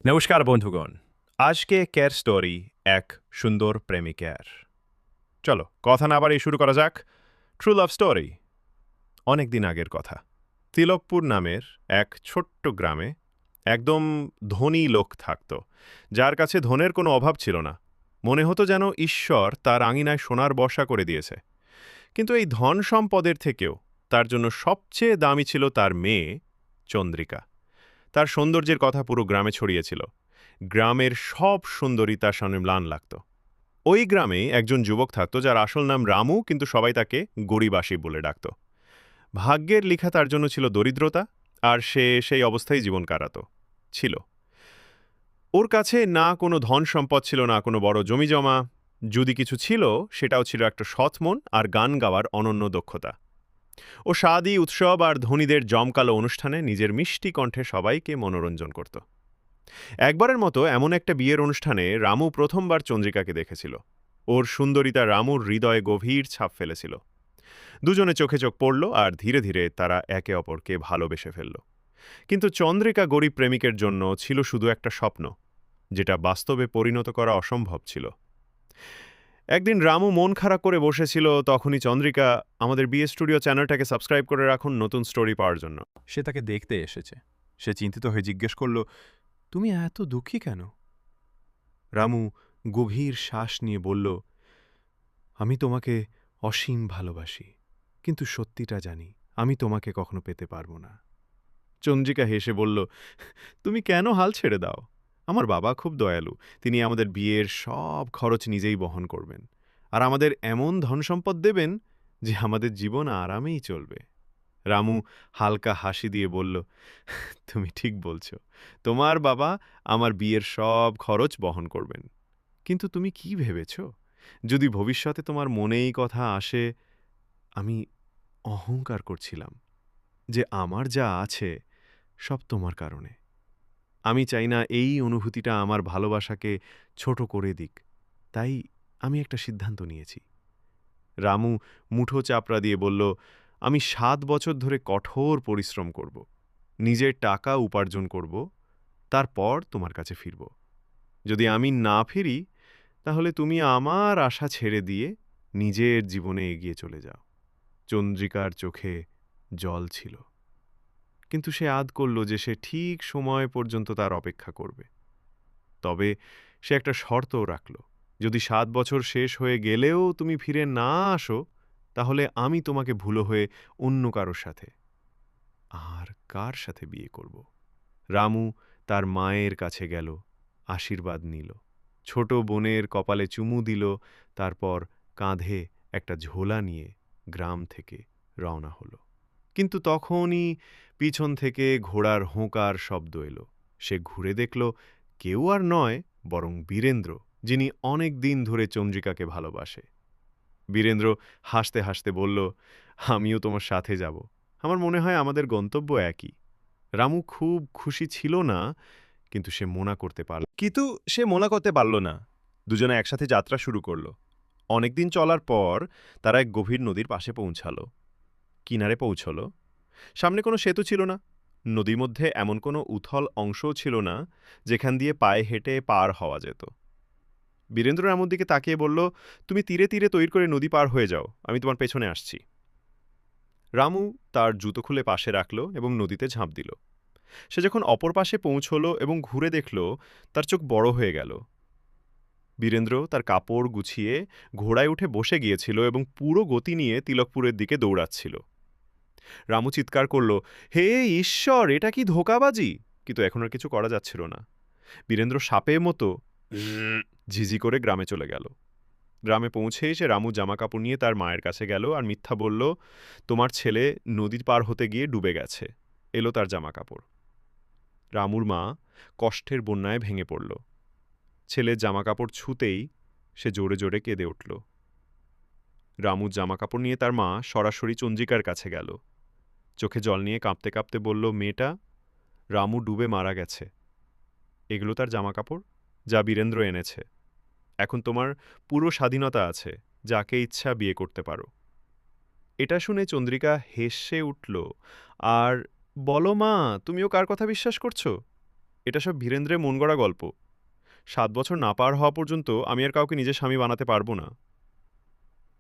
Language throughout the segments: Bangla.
নমস্কার বন্ধুগণ। আজকে কের স্টোরি এক সুন্দর প্রেমিকের। চলো কথা না বাড়িয়ে শুরু করা যাক। True love story. অনেক দিন আগের কথা। তিলকপুর নামের এক ছোট্ট গ্রামে একদম ধনী লোক থাকত, যার কাছে ধনের কোনো অভাব ছিল না। মনে হতো যেন ঈশ্বর তার আঙিনায় সোনার বর্ষা করে দিয়েছে। কিন্তু এই ধন সম্পদের থেকেও তার জন্য সবচেয়ে দামি ছিল তার মেয়ে চন্দ্রিকা। তার সৌন্দর্যের কথা পুরো গ্রামে ছড়িয়েছিল। গ্রামের সব সুন্দরী তার সামনে ম্লান লাগত। ওই গ্রামে একজন যুবক থাকত যার আসল নাম রামু, কিন্তু সবাই তাকে গরিবাসী বলে ডাকত। ভাগ্যের লিখা তার জন্য ছিল দরিদ্রতা, আর সে সেই অবস্থায় জীবন ছিল। ওর কাছে না কোনো ধন সম্পদ ছিল, না কোনো বড় জমি জমা। যদি কিছু ছিল, সেটাও ছিল একটা সৎ মন আর গান গাওয়ার অনন্য দক্ষতা। ও শাদী উৎসব আর ধনীদের জমকালো অনুষ্ঠানে নিজের মিষ্টি কণ্ঠে সবাইকে মনোরঞ্জন করত। একবারের মতো এমন একটা বিয়ের অনুষ্ঠানে রামু প্রথমবার চন্দ্রিকাকে দেখেছিল। ওর সুন্দরিতা রামুর হৃদয়ে গভীর ছাপ ফেলেছিল। দুজনে চোখে চোখ পড়ল আর ধীরে ধীরে তারা একে অপরকে ভালোবেসে ফেলল। কিন্তু চন্দ্রিকা গরিব প্রেমিকের জন্য ছিল শুধু একটা স্বপ্ন, যেটা বাস্তবে পরিণত করা অসম্ভব ছিল। একদিন রামু মন খারাপ করে বসেছিল, তখনই চন্দ্রিকা, আমাদের বিয়ে স্টুডিও চ্যানেলটাকে সাবস্ক্রাইব করে রাখুন নতুন স্টোরি পাওয়ার জন্য। সে তাকে দেখতে এসেছে। সে চিন্তিত হয়ে জিজ্ঞেস করল, তুমি এত দুঃখী কেন? রামু গভীর শ্বাস নিয়ে বলল, আমি তোমাকে অসীম ভালোবাসি, কিন্তু সত্যিটা জানি আমি তোমাকে কখনো পেতে পারবো না। চন্দ্রিকা হেসে বলল, তুমি কেন হাল ছেড়ে দাও? আমার বাবা খুব দয়ালু। তিনি আমাদের বিয়ের সব খরচ নিজেই বহন করবেন, আর আমাদের এমন ধনসম্পদ দেবেন যে আমাদের জীবন আরামেই চলবে। রামু হালকা হাসি দিয়ে বলল, তুমি ঠিক বলছো। তোমার বাবা আমার বিয়ের সব খরচ বহন করবেন। কিন্তু তুমি কি ভেবেছ, যদি ভবিষ্যতে তোমার মনে এই কথা আসে? আমি অহংকার করছিলাম যে আমার যা আছে সব তোমার কারণে। আমি চাই না এই অনুভূতিটা আমার ভালোবাসাকে ছোট করে দিক। তাই আমি একটা সিদ্ধান্ত নিয়েছি। রামু মুঠো চাপড়া দিয়ে বলল, আমি ৭ বছর ধরে কঠোর পরিশ্রম করব, নিজের টাকা উপার্জন করব, তারপর তোমার কাছে ফিরব। যদি আমি না ফিরি, তাহলে তুমি আমার আশা ছেড়ে দিয়ে নিজের জীবনে এগিয়ে চলে যাও। চন্দ্রিকার চোখে জল ছিল, কিন্তু সে আদ করল যে সে ঠিক সময় পর্যন্ত তার অপেক্ষা করবে। তবে সে একটা শর্তও রাখল, যদি ৭ বছর শেষ হয়ে গেলেও তুমি ফিরে না আসো, তাহলে আমি তোমাকে ভুলো হয়ে অন্য কারোর সাথে, আর কার সাথে বিয়ে করব? রামু তার মায়ের কাছে গেল, আশীর্বাদ নিল, ছোট বোনের কপালে চুমু দিল, তারপর কাঁধে একটা ঝোলা নিয়ে গ্রাম থেকে রওনা হলো। কিন্তু তখনই পিছন থেকে ঘোড়ার হোঁকার শব্দ এলো। সে ঘুরে দেখল কেউ আর নয়, বরং বীরেন্দ্র, যিনি অনেক দিন ধরে চন্দ্রিকাকে ভালোবাসে। বীরেন্দ্র হাসতে হাসতে বলল, আমিও তোমার সাথে যাব। আমার মনে হয় আমাদের গন্তব্য একই। রামু খুব খুশি ছিল না, কিন্তু সে মনা করতে পারল না। দুজনে একসাথে যাত্রা শুরু করল। অনেকদিন চলার পর তারা এক গভীর নদীর পাশে পৌঁছালো। কিনারে পৌঁছল। সামনে কোনো সেতু ছিল না। নদীর মধ্যে এমন কোনো উথল অংশও ছিল না যেখান দিয়ে পায়ে হেঁটে পার হওয়া যেত। বীরেন্দ্র রামুর দিকে তাকিয়ে বলল, তুমি তীরে তীরে তৈরি করে নদী পার হয়ে যাও, আমি তোমার পেছনে আসছি। রামু তার জুতো খুলে পাশে রাখল এবং নদীতে ঝাঁপ দিল। সে যখন অপর পাশে পৌঁছল এবং ঘুরে দেখল, তার চোখ বড় হয়ে গেল। বীরেন্দ্র তার কাপড় গুছিয়ে ঘোড়ায় উঠে বসে গিয়েছিল এবং পুরো গতি নিয়ে তিলকপুরের দিকে দৌড়াচ্ছিল। রামু চিৎকার করল, হে ঈশ্বর, এটা কি ধোঁকাবাজি! কিন্তু এখন আর কিছু করা যাচ্ছিল না। বীরেন্দ্র সাপের মতো ঝিঝি করে গ্রামে চলে গেল। গ্রামে পৌঁছে এসে রামু জামাকাপড় নিয়ে তার মায়ের কাছে গেল আর মিথ্যা বলল, তোমার ছেলে নদীর পার হতে গিয়ে ডুবে গেছে। এলো তার জামাকাপড়। রামুর মা কষ্টের বন্যায় ভেঙে পড়ল। ছেলের জামাকাপড় ছুঁতেই সে জোরে জোরে কেঁদে উঠল। রামুর জামাকাপড় নিয়ে তার মা সরাসরি চন্দ্রিকার কাছে গেল। চোখে জল নিয়ে কাঁপতে কাঁপতে বলল, মেয়েটা রামু ডুবে মারা গেছে। এগুলো তার জামাকাপড়, যা বীরেন্দ্র এনেছে। এখন তোমার পুরো স্বাধীনতা আছে, যাকে ইচ্ছা বিয়ে করতে পারো। এটা শুনে চন্দ্রিকা হেসে উঠল আর বলো, মা, তুমিও কার কথা বিশ্বাস করছো? এটা সব বীরেন্দ্রের মন গড়া গল্প। 7 বছর না পার হওয়া পর্যন্ত আমি আর কাউকে নিজের স্বামী বানাতে পারবো না।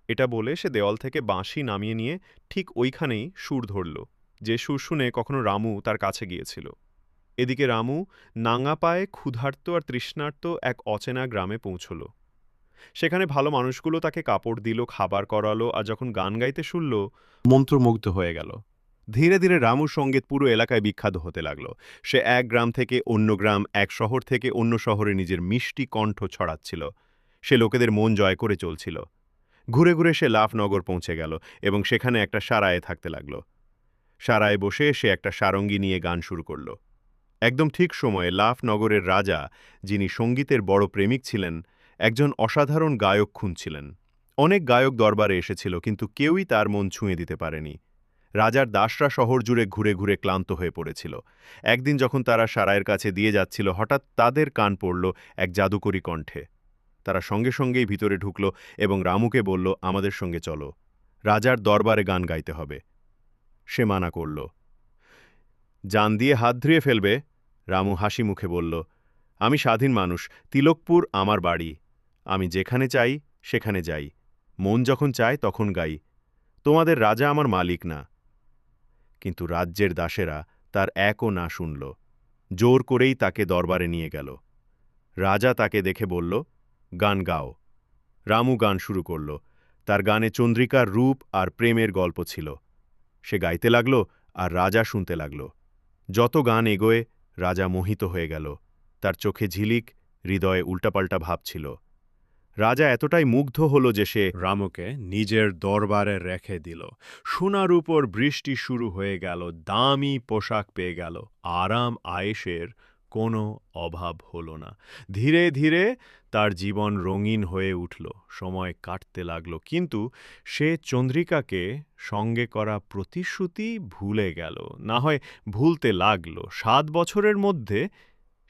এটা বলে সে দেওয়াল থেকে বাঁশি নামিয়ে নিয়ে ঠিক ওইখানেই সুর ধরল, যে সুর শুনে কখনো রামু তার কাছে গিয়েছিল। এদিকে রামু নাঙা পায়ে ক্ষুধার্ত আর তৃষ্ণার্ত এক অচেনা গ্রামে পৌঁছল। সেখানে ভালো মানুষগুলো তাকে কাপড় দিল, খাবার করালো, আর যখন গান গাইতে শুনল, মন্ত্রমুগ্ধ হয়ে গেল। ধীরে ধীরে রামুর সঙ্গীত পুরো এলাকায় বিখ্যাত হতে লাগল। সে এক গ্রাম থেকে অন্য গ্রাম, এক শহর থেকে অন্য শহরে নিজের মিষ্টি কণ্ঠ ছড়াচ্ছিল। সে লোকেদের মন জয় করে চলছিল। ঘুরে ঘুরে সে লাফনগর পৌঁছে গেল এবং সেখানে একটা সারায়ে থাকতে লাগল। সারায়ে বসে সে একটা সারঙ্গী নিয়ে গান শুরু করল। একদম ঠিক সময়ে লাফনগরের রাজা, যিনি সঙ্গীতের বড় প্রেমিক ছিলেন, একজন অসাধারণ গায়ক খুঁজছিলেন। অনেক গায়ক দরবারে এসেছিল, কিন্তু কেউই তার মন ছুঁয়ে দিতে পারেনি। রাজার দাসরা শহর জুড়ে ঘুরে ঘুরে ক্লান্ত হয়ে পড়েছিল। একদিন যখন তারা সারায়ের কাছে দিয়ে যাচ্ছিল, হঠাৎ তাদের কান পড়ল এক জাদুকরী কণ্ঠে। তারা সঙ্গে সঙ্গেই ভিতরে ঢুকল এবং রামুকে বলল, আমাদের সঙ্গে চলো, রাজার দরবারে গান গাইতে হবে। সে মানা করল। জান দিয়ে হাত ধুয়ে ফেলবে? রামু হাসি মুখে বলল, আমি স্বাধীন মানুষ, তিলকপুর আমার বাড়ি। আমি যেখানে চাই সেখানে যাই, মন যখন চায় তখন গাই। তোমাদের রাজা আমার মালিক না। কিন্তু রাজ্যের দাসেরা তার একও না শুনল। জোর করেই তাকে দরবারে নিয়ে গেল। রাজা তাকে দেখে বলল, গান গাও। রামু গান শুরু করল। তার গানে চন্দ্রিকার রূপ আর প্রেমের গল্প ছিল। সে গাইতে লাগল আর রাজা শুনতে লাগল। যত গান এগোয়, রাজা মোহিত হয়ে গেল। তার চোখে ঝিলিক, হৃদয়ে উল্টাপাল্টা ভাব ছিল। রাজা এতটাই মুগ্ধ হল যে সে রামুকে নিজের দরবারে রেখে দিল। সোনার উপর বৃষ্টি শুরু হয়ে গেল, দামি পোশাক পেয়ে গেল, আরাম আয়েশের কোনো অভাব হল না। ধীরে ধীরে তার জীবন রঙিন হয়ে উঠল, সময় কাটতে লাগল, কিন্তু সে চন্দ্রিকাকে সঙ্গে করা প্রতিশ্রুতি ভুলে গেল, না হয় ভুলতে লাগল। 7 বছরের মধ্যে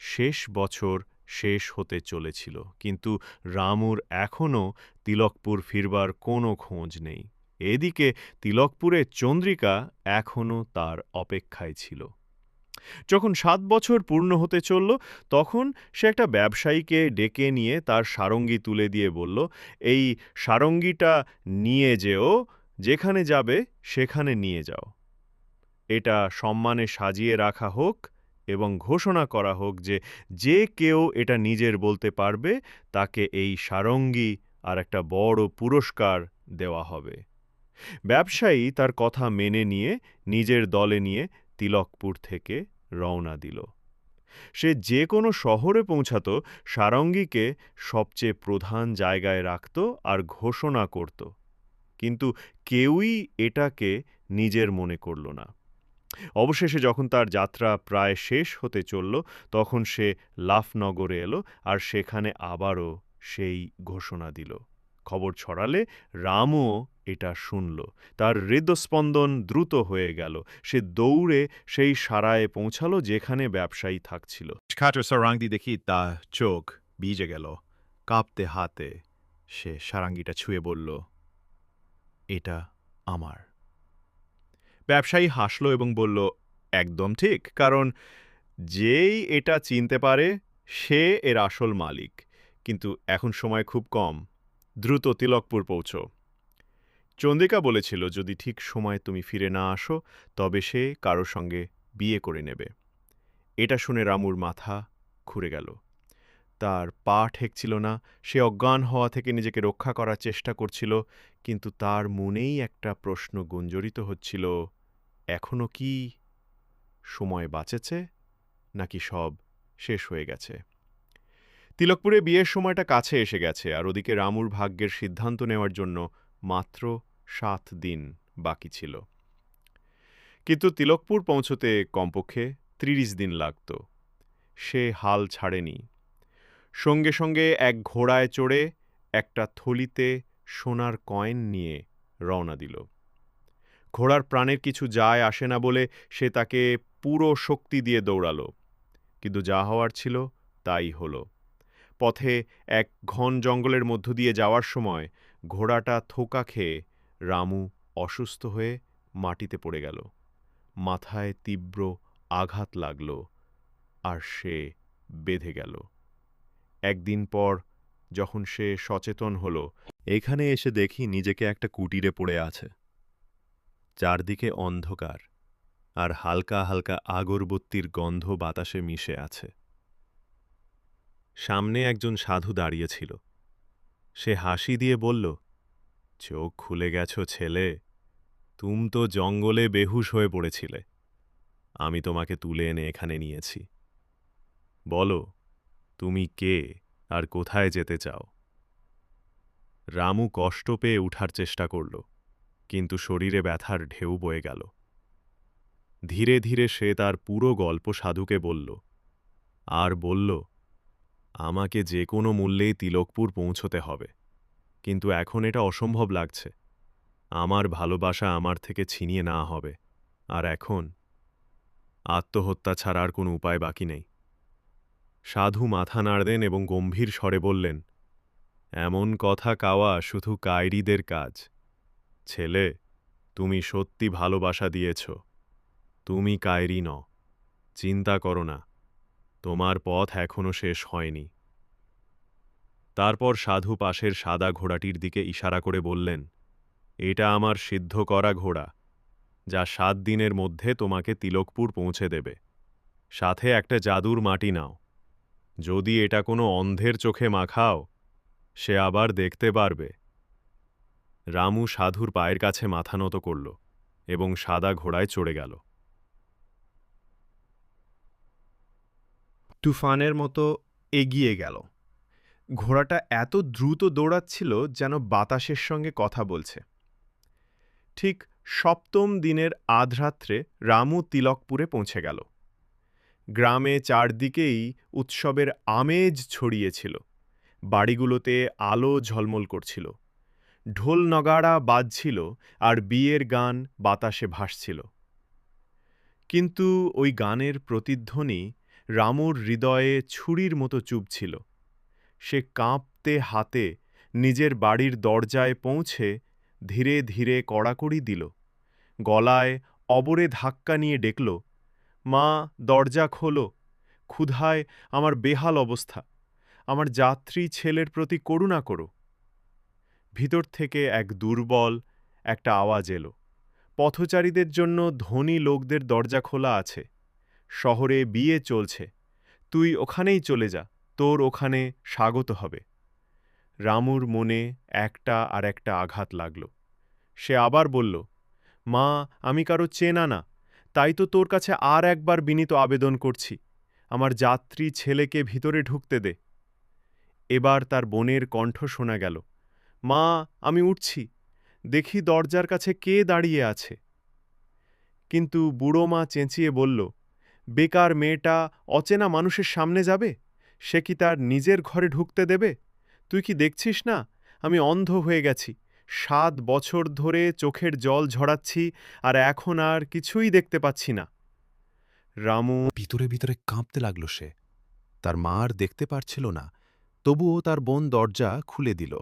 শেষ বছর শেষ হতে চলেছিল, কিন্তু রামুর এখনও তিলকপুর ফিরবার কোনো খোঁজ নেই। এদিকে তিলকপুরে চন্দ্রিকা এখনও তার অপেক্ষায় ছিল। যখন 7 বছর পূর্ণ হতে চলল, তখন সে একটা ব্যবসায়ীকে ডেকে নিয়ে তার সারঙ্গী তুলে দিয়ে বলল, এই সারঙ্গীটা নিয়ে যেও, যেখানে যাবে সেখানে নিয়ে যাও। এটা সম্মানে সাজিয়ে রাখা হোক এবং ঘোষণা করা হোক যে যে কেউ এটা নিজের বলতে পারবে, তাকে এই সারঙ্গী আর একটা বড় পুরস্কার দেওয়া হবে। ব্যবসায়ী তার কথা মেনে নিয়ে নিজের দলে নিয়ে তিলকপুর থেকে রওনা দিল। সে যে কোনো শহরে পৌঁছাত, সারঙ্গীকে সবচেয়ে প্রধান জায়গায় রাখত আর ঘোষণা করত, কিন্তু কেউই এটাকে নিজের মনে করল না। অবশেষে যখন তার যাত্রা প্রায় শেষ হতে চলল, তখন সে লাফনগরে এলো আর সেখানে আবারও সেই ঘোষণা দিল। খবর ছড়ালে রামও এটা শুনল। তার হৃদস্পন্দন দ্রুত হয়ে গেল। সে দৌড়ে সেই সারায়ে পৌঁছালো যেখানে ব্যবসায়ী থাকছিল। খাটো সারাঙ্গি দেখি তা চোখ ভিজে গেল। কাঁপতে হাতে সে সারাঙ্গিটা ছুঁয়ে বলল, এটা আমার। ব্যবসায়ী হাসল এবং বলল, একদম ঠিক, কারণ যেই এটা চিনতে পারে সে এর আসল মালিক। কিন্তু এখন সময় খুব কম, দ্রুত তিলকপুর পৌঁছো। চন্দ্রিকা বলেছিল, যদি ঠিক সময়ে তুমি ফিরে না আসো, তবে সে কারোর সঙ্গে বিয়ে করে নেবে। এটা শুনে রামুর মাথা ঘুরে গেল। তার পা ঠেকছিল না। সে অজ্ঞান হওয়া থেকে নিজেকে রক্ষা করার চেষ্টা করছিল, কিন্তু তার মনেই একটা প্রশ্ন গুঞ্জরিত হচ্ছিল, এখনো কি সময় বাঁচেছে, নাকি সব শেষ হয়ে গেছে? তিলকপুরে বিয়ের সময়টা কাছে এসে গেছে, আর ওদিকে রামুর ভাগ্যের সিদ্ধান্ত নেওয়ার জন্য মাত্র 7 দিন বাকি ছিল। কিন্তু তিলকপুর পৌঁছতে কমপক্ষে 30 দিন লাগত। সে হাল ছাড়েনি। সঙ্গে সঙ্গে এক ঘোড়ায় চড়ে একটা থলিতে সোনার কয়েন নিয়ে রওনা দিল। ঘোড়ার প্রাণের কিছু যায় আসে না বলে সে তাকে পুরো শক্তি দিয়ে দৌড়ালো, কিন্তু যা হওয়ার ছিল তাই হলো। পথে এক ঘন জঙ্গলের মধ্য দিয়ে যাওয়ার সময় ঘোড়াটা থোকা খেয়ে রামু অসুস্থ হয়ে মাটিতে পড়ে গেল। মাথায় তীব্র আঘাত লাগল। আর সে বেঁধে গেল। একদিন পর যখন সে সচেতন হল, এখানে এসে দেখি নিজেকে একটা কুটিরে পড়ে আছে। চারদিকে অন্ধকার, আর হালকা হালকা আগরবত্তির গন্ধ বাতাসে মিশে আছে। সামনে একজন সাধু দাঁড়িয়েছিল। সে হাসি দিয়ে বলল, চোখ খুলে গেছ ছেলে, তুম তো জঙ্গলে বেহুশ হয়ে পড়েছিলে। আমি তোমাকে তুলে এনে এখানে নিয়েছি। বলো, তুমি কে আর কোথায় যেতে চাও? রামু কষ্ট পেয়ে উঠার চেষ্টা করল, কিন্তু শরীরে ব্যথার ঢেউ বয়ে গেল। ধীরে ধীরে সে তার পুরো গল্প সাধুকে বলল, আর বলল, আমাকে যে কোনো মূল্যেই তিলকপুর পৌঁছতে হবে, কিন্তু এখন এটা অসম্ভব লাগছে। আমার ভালোবাসা আমার থেকে ছিনিয়ে নেওয়া হবে, আর এখন আত্মহত্যা ছাড়া আর কোনো উপায় বাকি নেই। সাধু মাথা নাড়লেন এবং গম্ভীর স্বরে বললেন, এমন কথা কাওয়া শুধু কায়রিদের কাজ। ছেলে, তুমি সত্যি ভালোবাসা দিয়েছ। তুমি কায়রি নও। চিন্তা করো না, তোমার পথ এখনো শেষ হয়নি। তারপর সাধু পাশের সাদা ঘোড়াটির দিকে ইশারা করে বললেন, এটা আমার সিদ্ধ করা ঘোড়া, যা 7 দিনের মধ্যে তোমাকে তিলকপুর পৌঁছে দেবে। সাথে একটা জাদুর মাটি নাও। যদি এটা কোনো অন্ধের চোখে মাখাও, সে আবার দেখতে পারবে। রামু সাধুর পায়ের কাছে মাথা নত করল এবং সাদা ঘোড়ায় চড়ে গেল। তুফানের মতো এগিয়ে গেল। ঘোড়াটা এত দ্রুত দৌড়াচ্ছিল যেন বাতাসের সঙ্গে কথা বলছে। ঠিক 7ম দিনের আধরাত্রে রামু তিলকপুরে পৌঁছে গেল। গ্রামে চারদিকেই উৎসবের আমেজ ছড়িয়েছিল। বাড়িগুলোতে আলো ঝলমল করছিল। ঢোল নগাড়া বাজছিল আর বিয়ের গান বাতাসে ভাসছিল। কিন্তু ওই গানের প্রতিধ্বনি রামুর হৃদয়ে ছুরির মতো চুভছিল। সে কাঁপতে হাতে নিজের বাড়ির দরজায় পৌঁছে ধীরে ধীরে কড়াকড়ি দিল। গলায় অবরে ধাক্কা নিয়ে ডেকল, মা, দরজা খোলো, ক্ষুধায় আমার বেহাল অবস্থা, আমার যাত্রী ছেলের প্রতি করুণা করো। ভিতর থেকে এক দুর্বল একটা আওয়াজ এলো, পথচারীদের জন্য ধনী লোকদের দরজা খোলা আছে। শহরে বিয়ে চলছে, তুই ওখানেই চলে যা, তোর ওখানে স্বাগত হবে। রামুর মনে একটা আর একটা আঘাত লাগল। সে আবার বলল, মা, আমি কারো চেনা না, তাই তো তোর কাছে আর একবার বিনীত আবেদন করছি, আমার যাত্রী ছেলেকে ভিতরে ঢুকতে দে। এবার তার বোনের কণ্ঠ শোনা গেল, মা, আমি উঠছি, দেখি দরজার কাছে কে দাঁড়িয়ে আছে। কিন্তু বুড়ো মা চেঁচিয়ে বলল, বেকার মেয়েটা অচেনা মানুষের সামনে যাবে? সে কি তার নিজের ঘরে ঢুকতে দেবে? তুই কি দেখছিস না আমি অন্ধ হয়ে গেছি? 7 বছর ধরে চোখের জল ঝরাচ্ছি, আর এখন আর কিছুই দেখতে পাচ্ছি না। রামু ভিতরে ভিতরে কাঁপতে লাগল সে। তার মা আর দেখতে পারছিল না, তবুও তার বোন দরজা খুলে দিল।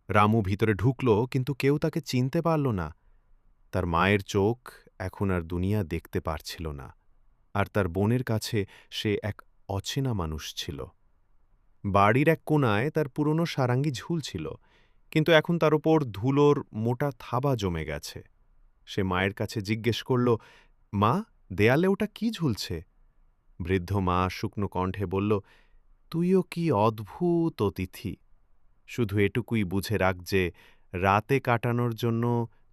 রামু ভিতরে ঢুকল, কিন্তু কেউ তাকে চিনতে পারল না। তার মায়ের চোখ এখন আর দুনিয়া দেখতে পারছিল না, আর তার বোনের কাছে সে এক অচেনা মানুষ ছিল। বাড়ির এক কোণায় তার পুরনো সারাঙ্গি ঝুলছিল, কিন্তু এখন তার ওপর ধুলোর মোটা থাবা জমে গেছে। সে মায়ের কাছে জিজ্ঞেস করল, মা, দেয়ালে ওটা কি ঝুলছে? বৃদ্ধ মা শুকনো কণ্ঠে বলল, তুইও কি অদ্ভুত অতিথি! শুধু এটুকুই বুঝে রাখ যে রাতে কাটানোর জন্য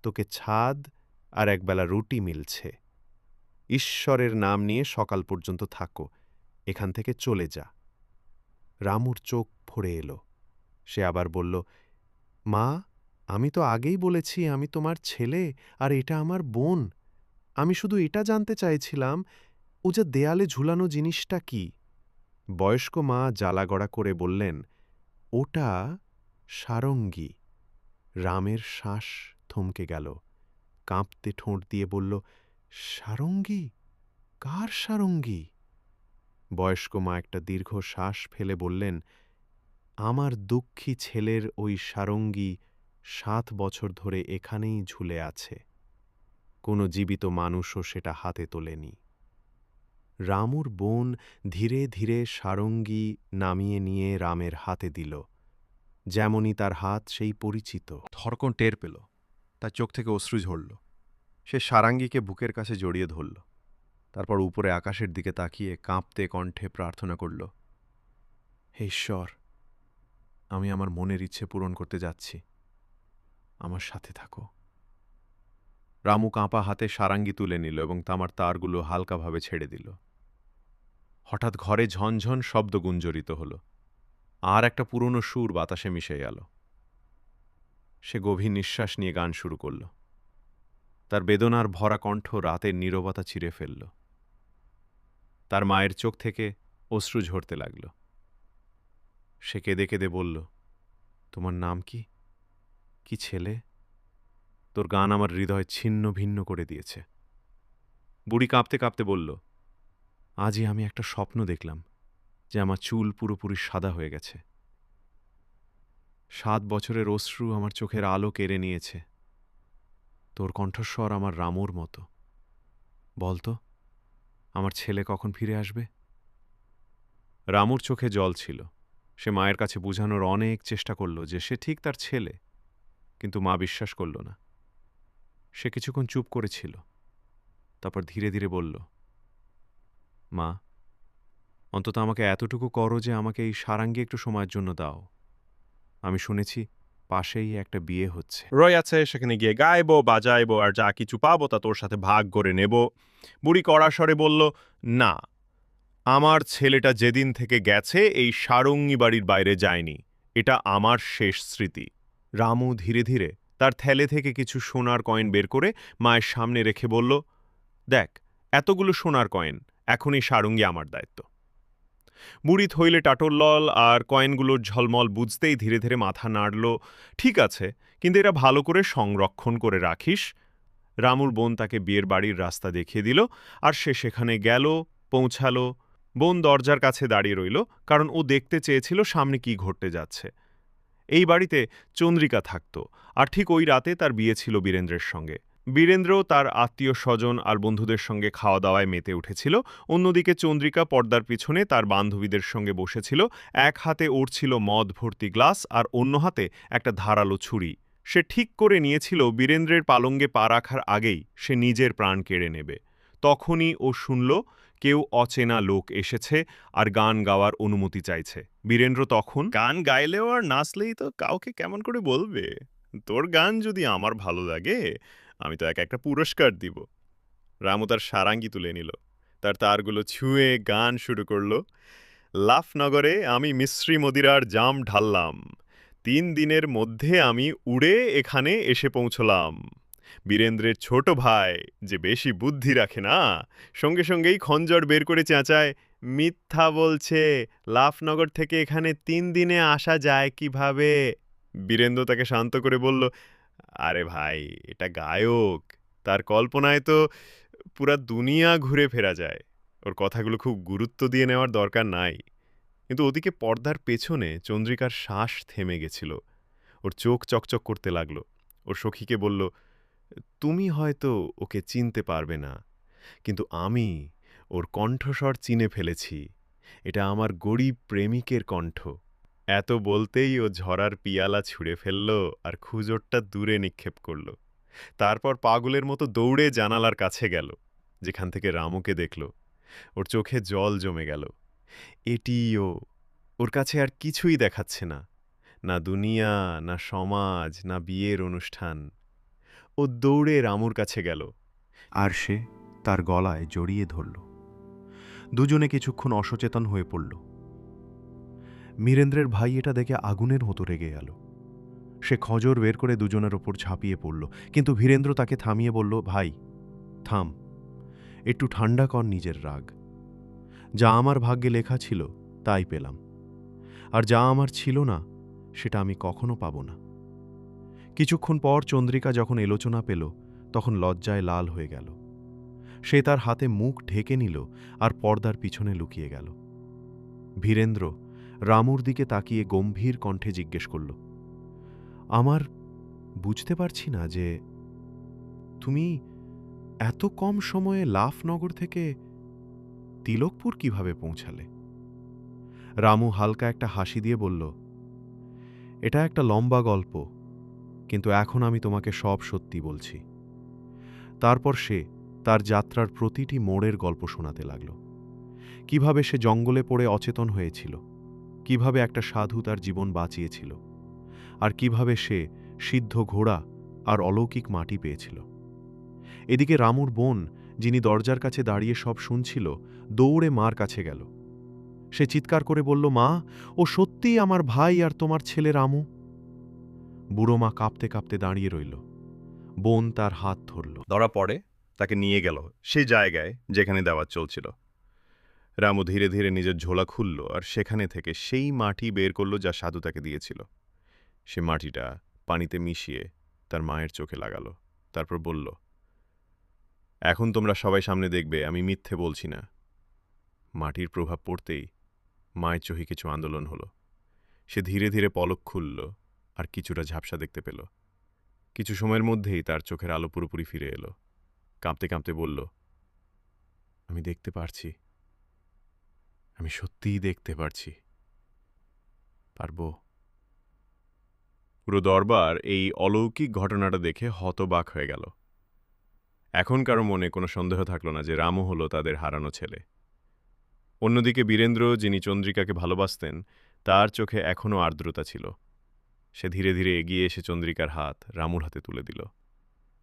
তোকে ছাদ আর একবেলা রুটি মিলছে। ঈশ্বরের নাম নিয়ে সকাল পর্যন্ত থাকো, এখান থেকে চলে যা। রামুর চোখ ভরে এলো। সে আবার বলল, মা, আমি তো আগেই বলেছি আমি তোমার ছেলে, আর এটা আমার বোন। আমি শুধু এটা জানতে চাইছিলাম, ও যে দেয়ালে ঝুলানো জিনিসটা কি? বয়স্ক মা জ্বালাগড়া করে বললেন, ওটা সারঙ্গী। রামের শ্বাস থমকে গেল। কাঁপতে ঠোঁট দিয়ে বলল, সারঙ্গী? কার সারঙ্গী? বয়স্ক মা একটা দীর্ঘ শ্বাস ফেলে বললেন, আমার দুঃখী ছেলের ওই সারঙ্গী 7 বছর ধরে এখানেই ঝুলে আছে। কোনো জীবিত মানুষও সেটা হাতে তোলেনি। রামুর বোন ধীরে ধীরে সারঙ্গী নামিয়ে নিয়ে রামের হাতে দিল, যেমনই তার হাত সেই পরিচিত। ধরকন টের পেল, তার চোখ থেকে অশ্রু ঝরল। সে সারাঙ্গীকে বুকের কাছে জড়িয়ে ধরল। তারপর উপরে আকাশের দিকে তাকিয়ে কাঁপতে কণ্ঠে প্রার্থনা করল, হে ঈশ্বর, আমি আমার মনের ইচ্ছে পূরণ করতে যাচ্ছি, আমার সাথে থাকো। রামু কাঁপা হাতে সারাঙ্গী তুলে নিল এবং তামার তারগুলো হালকাভাবে ছেড়ে দিল। হঠাৎ ঘরে ঝনঝন শব্দ গুঞ্জরিত হল, আর একটা পুরনো সুর বাতাসে মিশে গেল। সে গভীর নিঃশ্বাস নিয়ে গান শুরু করল। তার বেদনার ভরা কণ্ঠ রাতের নীরবতা চিরে ফেলল। তার মায়ের চোখ থেকে অশ্রু ঝরতে লাগল। সে কেঁদে কেঁদে বলল, তোমার নাম কি? কি ছেলে? তোর গান আমার হৃদয় ছিন্ন ভিন্ন করে দিয়েছে। বুড়ি কাঁপতে কাঁপতে বলল, আজই আমি একটা স্বপ্ন দেখলাম যে আমার চুল পুরোপুরি সাদা হয়ে গেছে। 7 বছরের অশ্রু আমার চোখের আলো কেড়ে নিয়েছে। তোর কণ্ঠস্বর আমার রামুর মতো। বলতো, আমার ছেলে কখন ফিরে আসবে? রামুর চোখে জল ছিল। সে মায়ের কাছে বোঝানোর অনেক চেষ্টা করল যে সে ঠিক তার ছেলে, কিন্তু মা বিশ্বাস করল না। সে কিছুক্ষণ চুপ করেছিল, তারপর ধীরে ধীরে বলল, মা, অন্তত আমাকে এতটুকু করো যে আমাকে এই সারাঙ্গী একটু সময়ের জন্য দাও। আমি শুনেছি পাশেই একটা বিয়ে হচ্ছে। রয় আছে, সেখানে গিয়ে গাইবো, বাজাইবো, আর যা কিছু পাবো তা তোর সাথে ভাগ করে নেব। বুড়ি কড়া স্বরে বলল, না, আমার ছেলেটা যেদিন থেকে গেছে এই সারঙ্গী বাড়ির বাইরে যায়নি। এটা আমার শেষ স্মৃতি। রামু ধীরে ধীরে তার থলে থেকে কিছু সোনার কয়েন বের করে মায়ের সামনে রেখে বলল, দেখ, এতগুলো সোনার কয়েন, এখন এই সারঙ্গী আমার দায়িত্ব। বুড়ি থইলে টাটলল আর কয়েনগুলোর ঝলমল বুঝতেই ধীরে ধীরে মাথা নাড়ল। ঠিক আছে, কিন্তু এটা ভালো করে সংরক্ষণ করে রাখিস। রামুর বোন তাকে বিয়ের বাড়ির রাস্তা দেখিয়ে দিল, আর সে সেখানে গেল, পৌঁছালো। বোন দরজার কাছে দাঁড়িয়ে রইল, কারণ ও দেখতে চেয়েছিল সামনে কি ঘটতে যাচ্ছে। এই বাড়িতে চন্দ্রিকা থাকত, আর ঠিক ওই রাতে তার বিয়ে ছিল বীরেন্দ্রের সঙ্গে। বীরেন্দ্রও তার আত্মীয় স্বজন আর বন্ধুদের সঙ্গে খাওয়া দাওয়ায় মেতে উঠেছিল। অন্যদিকে চন্দ্রিকা পর্দার পিছনে তার বান্ধবীদের সঙ্গে বসেছিল। এক হাতে ওর ছিল মদ ভর্তি গ্লাস, আর অন্য হাতে একটা ধারালো ছুরি। সে ঠিক করে নিয়েছিল বীরেন্দ্রের পালঙ্গে পা রাখার আগেই সে নিজের প্রাণ কেড়ে নেবে। তখনই ও শুনল কেউ অচেনা লোক এসেছে আর গান গাওয়ার অনুমতি চাইছে। বীরেন্দ্র তখন, গান গাইলেও আর নাচলেই তো কাউকে কেমন করে বলবে। তোর গান যদি আমার ভালো লাগে, আমি তো একটা পুরস্কার দিব। রামু তার সারাঙ্গী তুলে নিল, তার তারগুলো ছুঁয়ে গান শুরু করল। লাফনগরে আমি মিশ্রি মদিরার জাম ঢাললাম, 3 দিনের মধ্যে আমি উড়ে এখানে এসে পৌঁছলাম। বীরেন্দ্রের ছোট ভাই যে বেশি বুদ্ধি রাখে না, সঙ্গে সঙ্গেই খঞ্জর বের করে চেঁচায়, মিথ্যা বলছে, লাফনগর থেকে এখানে 3 দিনে আসা যায় কিভাবে? বীরেন্দ্র তাকে শান্ত করে বলল, আরে ভাই, এটা গায়ক, তার কল্পনায় তো পুরা দুনিয়া ঘুরে ফেরা যায়। ওর কথাগুলো খুব গুরুত্ব দিয়ে নেওয়ার দরকার নাই। কিন্তু ওদিকে পর্দার পেছনে চন্দ্রিকার শ্বাস থেমে গেছিল। ওর চোখ চকচক করতে লাগল। ওর সখীকে বলল, তুমি হয়তো ওকে চিনতে পারবে না, কিন্তু আমি ওর কণ্ঠস্বর চিনে ফেলেছি। এটা আমার গরিব প্রেমিকের কণ্ঠ। এত বলতেই ও ঝরার পিয়ালা ছুঁড়ে ফেলল আর খুজরটা দূরে নিক্ষেপ করল। তারপর পাগলের মতো দৌড়ে জানালার কাছে গেল, যেখান থেকে রামুকে দেখল। ওর চোখে জল জমে গেল। এটিও ওর কাছে আর কিছুই দেখাচ্ছে না, না দুনিয়া, না সমাজ, না বিয়ের অনুষ্ঠান। ও দৌড়ে রামুর কাছে গেল, আর সে তার গলায় জড়িয়ে ধরল। দুজনে কিছুক্ষণ অসচেতন হয়ে পড়ল। বীরেন্দ্রের ভাই এটা দেখে আগুনের মতো রেগে গেল। সে খজর বের করে দুজনের ওপর ঝাঁপিয়ে পড়ল, কিন্তু বীরেন্দ্র তাকে থামিয়ে বলল, ভাই থাম, একটু ঠান্ডা কর নিজের রাগ। যা আমার ভাগ্যে লেখা ছিল তাই পেলাম, আর যা আমার ছিল না সেটা আমি কখনো পাব না। কিছুক্ষণ পর চন্দ্রিকা যখন এলোচনা পেল, তখন লজ্জায় লাল হয়ে গেল। সে তার হাতে মুখ ঢেকে নিল আর পর্দার পিছনে লুকিয়ে গেল। বীরেন্দ্র রামুর দিকে তাকিয়ে গম্ভীর কণ্ঠে জিজ্ঞেস করল, আমার বুঝতে পারছি না যে তুমি এত কম সময়ে লাফনগর থেকে তিলকপুর কিভাবে পৌঁছালে? রামু হালকা একটা হাসি দিয়ে বলল, এটা একটা লম্বা গল্প, কিন্তু এখন আমি তোমাকে সব সত্যি বলছি। তারপর সে তার যাত্রার প্রতিটি মোড়ের গল্প শোনাতে লাগল। কিভাবে সে জঙ্গলে পড়ে অচেতন হয়েছিল, কিভাবে একটা সাধু তার জীবন বাঁচিয়েছিল, আর কিভাবে সে সিদ্ধ ঘোড়া আর অলৌকিক মাটি পেয়েছিল। এদিকে রামুর বোন, যিনি দরজার কাছে দাঁড়িয়ে সব শুনছিল, দৌড়ে মার কাছে গেল। সে চিৎকার করে বলল, মা, ও সত্যিই আমার ভাই আর তোমার ছেলে রামু। বুড়ো মা কাঁপতে কাঁপতে দাঁড়িয়ে রইল। বোন তার হাত ধরল। ধরা পড়ে তাকে নিয়ে গেল সেই জায়গায় যেখানে দাওয়াত চলছিল। রামু ধীরে ধীরে নিজের ঝোলা খুলল আর সেখানে থেকে সেই মাটি বের করল যা সাধু তাকে দিয়েছিল। সে মাটিটা পানিতে মিশিয়ে তার মায়ের চোখে লাগালো, তারপর বলল, এখন তোমরা সবাই সামনে দেখবে আমি মিথ্যে বলছি না। মাটির প্রভাব পড়তেই মায়ের চোখে কিছু আন্দোলন হলো। সে ধীরে ধীরে পলক খুলল আর কিছুটা ঝাপসা দেখতে পেল। কিছু সময়ের মধ্যেই তার চোখের আলো পুরোপুরি ফিরে এলো। কাঁপতে কাঁপতে বলল, আমি দেখতে পারছি, আমি সত্যিই দেখতে পারছি। পারবো। পুরো দরবার এই অলৌকিক ঘটনাটা দেখে হতবাক হয়ে গেল। এখন কারো মনে কোনো সন্দেহ থাকল না যে রামু হলো তাদের হারানো ছেলে। অন্যদিকে বীরেন্দ্র, যিনি চন্দ্রিকাকে ভালোবাসতেন, তার চোখে এখনও আর্দ্রতা ছিল। সে ধীরে ধীরে এগিয়ে এসে চন্দ্রিকার হাত রামুর হাতে তুলে দিল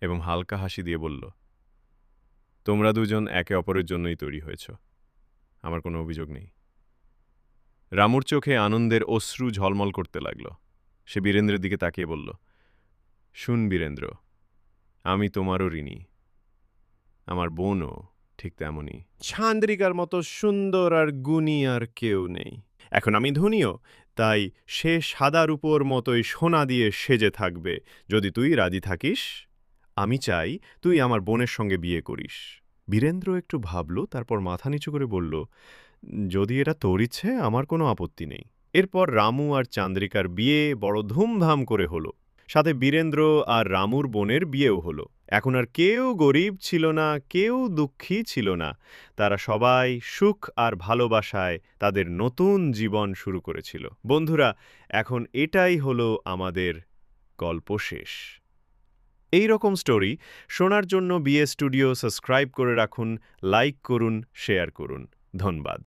এবং হালকা হাসি দিয়ে বলল, তোমরা দুজন একে অপরের জন্যই তৈরি হয়েছ, আমার কোনো অভিযোগ নেই। রামুর চোখে আনন্দের অশ্রু ঝলমল করতে লাগল। সে বীরেন্দ্রের দিকে তাকিয়ে বলল, শুন বীরেন্দ্র, আমি তোমারও ঋণী। আমার বোনও ঠিক তেমনই। চান্দ্রিকার মতো সুন্দর আর গুণী আর কেউ নেই। এখন আমি ধনীও, তাই সে সাদার উপর মতোই সোনা দিয়ে সেজে থাকবে। যদি তুই রাজি থাকিস, আমি চাই তুই আমার বোনের সঙ্গে বিয়ে করিস। বীরেন্দ্র একটু ভাবল, তারপর মাথা নিচু করে বলল, যদি এটা তোর ইচ্ছে, আমার কোনো আপত্তি নেই। এরপর রামু আর চান্দ্রিকার বিয়ে বড় ধুমধাম করে হলো। সাথে বীরেন্দ্র আর রামুর বোনের বিয়েও হলো। এখন আর কেউ গরিব ছিল না, কেউ দুঃখী ছিল না। তারা সবাই সুখ আর ভালোবাসায় তাদের নতুন জীবন শুরু করেছিল। বন্ধুরা, এখন এটাই হলো আমাদের গল্প শেষ। এই রকম স্টোরি শোনার জন্য বিএ স্টুডিও সাবস্ক্রাইব করে রাখুন, লাইক করুন, শেয়ার করুন। ধন্যবাদ।